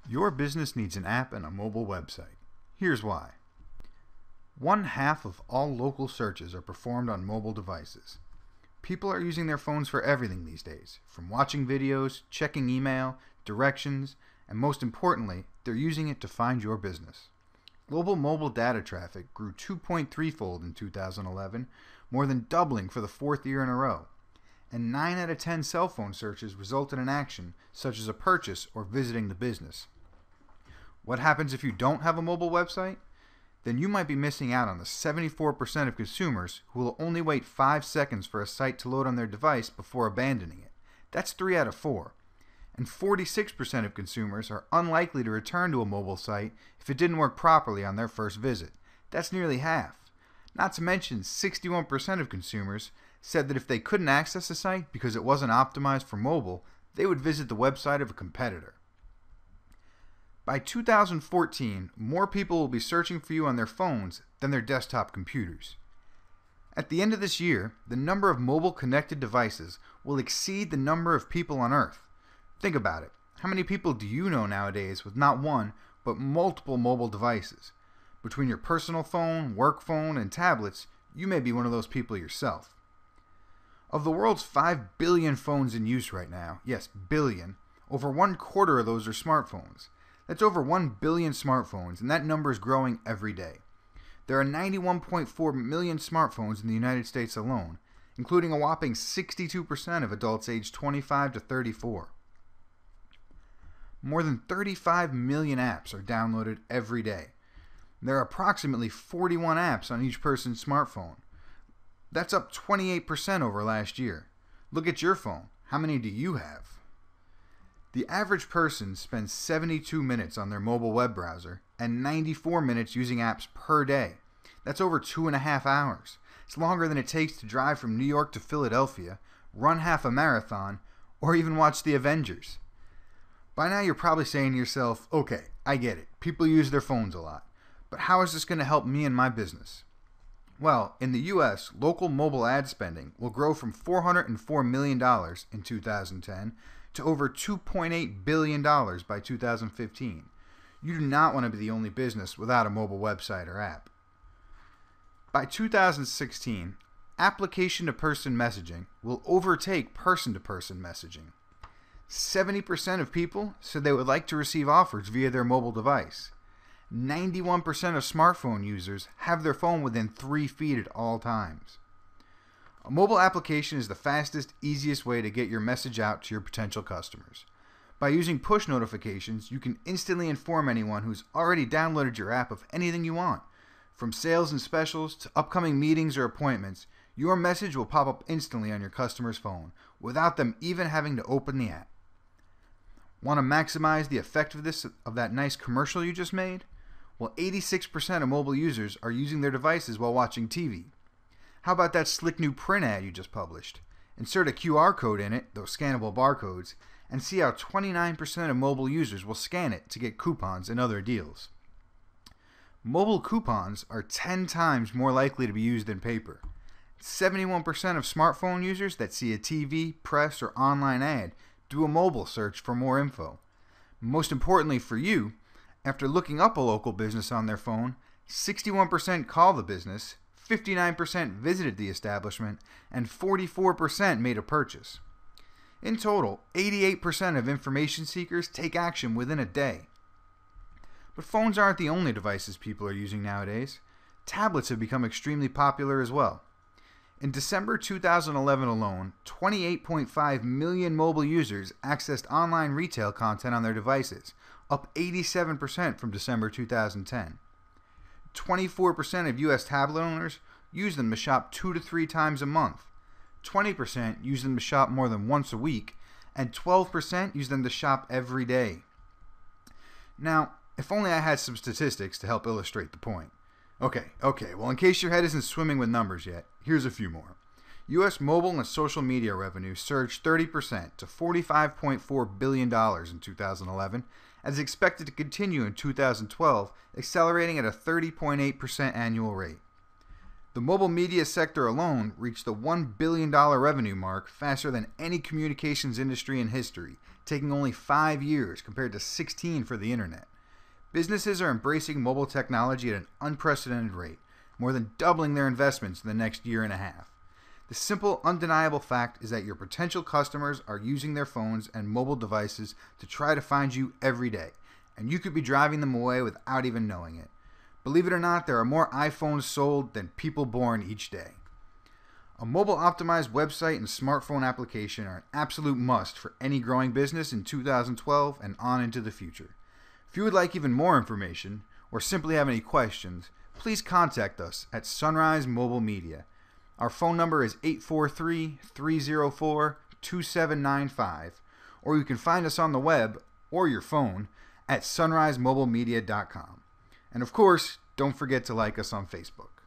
Your business needs an app and a mobile website. Here's why. 1/2 of all local searches are performed on mobile devices. People are using their phones for everything these days, from watching videos, checking email, directions, and most importantly, they're using it to find your business. Global mobile data traffic grew 2.3-fold in 2011, more than doubling for the 4th year in a row. And 9 out of 10 cell phone searches resulted in action, such as a purchase or visiting the business. What happens if you don't have a mobile website? Then you might be missing out on the 74% of consumers who will only wait 5 seconds for a site to load on their device before abandoning it. That's 3 out of 4. And 46% of consumers are unlikely to return to a mobile site if it didn't work properly on their first visit. That's nearly half. Not to mention 61% of consumers said that if they couldn't access a site because it wasn't optimized for mobile, they would visit the website of a competitor. By 2014, more people will be searching for you on their phones than their desktop computers. At the end of this year, the number of mobile connected devices will exceed the number of people on Earth. Think about it. How many people do you know nowadays with not one, but multiple mobile devices? Between your personal phone, work phone, and tablets, you may be one of those people yourself. Of the world's 5 billion phones in use right now, yes, billion, over 1/4 of those are smartphones. That's over 1 billion smartphones, and that number is growing every day. There are 91.4 million smartphones in the United States alone, including a whopping 62% of adults aged 25 to 34. More than 35 million apps are downloaded every day. There are approximately 41 apps on each person's smartphone. That's up 28% over last year. Look at your phone. How many do you have? The average person spends 72 minutes on their mobile web browser and 94 minutes using apps per day. That's over 2.5 hours. It's longer than it takes to drive from New York to Philadelphia, run half a marathon, or even watch the Avengers. By now you're probably saying to yourself, okay, I get it. People use their phones a lot. But how is this going to help me and my business? Well, in the U.S., local mobile ad spending will grow from $404 million in 2010 to over $2.8 billion by 2015. You do not want to be the only business without a mobile website or app. By 2016, application-to-person messaging will overtake person-to-person messaging. 70% of people said they would like to receive offers via their mobile device. 91% of smartphone users have their phone within 3 feet at all times. A mobile application is the fastest, easiest way to get your message out to your potential customers. By using push notifications, you can instantly inform anyone who's already downloaded your app of anything you want. From sales and specials to upcoming meetings or appointments, your message will pop up instantly on your customer's phone without them even having to open the app. Want to maximize the effectiveness of that nice commercial you just made? Well, 86% of mobile users are using their devices while watching TV. How about that slick new print ad you just published? Insert a QR code in it, those scannable barcodes, and see how 29% of mobile users will scan it to get coupons and other deals. Mobile coupons are 10 times more likely to be used than paper. 71% of smartphone users that see a TV, press, or online ad do a mobile search for more info. Most importantly for you, after looking up a local business on their phone, 61% call the business, 59% visited the establishment, and 44% made a purchase. In total, 88% of information seekers take action within a day. But phones aren't the only devices people are using nowadays. Tablets have become extremely popular as well. In December 2011 alone, 28.5 million mobile users accessed online retail content on their devices, up 87% from December 2010. 24% of U.S. tablet owners use them to shop 2 to 3 times a month. 20% use them to shop more than once a week, and 12% use them to shop every day. Now, if only I had some statistics to help illustrate the point. Okay, well, in case your head isn't swimming with numbers yet, here's a few more. U.S. mobile and social media revenue surged 30% to $45.4 billion in 2011, and is expected to continue in 2012, accelerating at a 30.8% annual rate. The mobile media sector alone reached the $1 billion revenue mark faster than any communications industry in history, taking only 5 years compared to 16 for the internet. Businesses are embracing mobile technology at an unprecedented rate, more than doubling their investments in the next year and a half. The simple, undeniable fact is that your potential customers are using their phones and mobile devices to try to find you every day, and you could be driving them away without even knowing it. Believe it or not, there are more iPhones sold than people born each day. A mobile-optimized website and smartphone application are an absolute must for any growing business in 2012 and on into the future. If you would like even more information, or simply have any questions, please contact us at Sunrise Mobile Media. Our phone number is 843-304-2795, or you can find us on the web or your phone at sunrisemobilemedia.com. And of course, don't forget to like us on Facebook.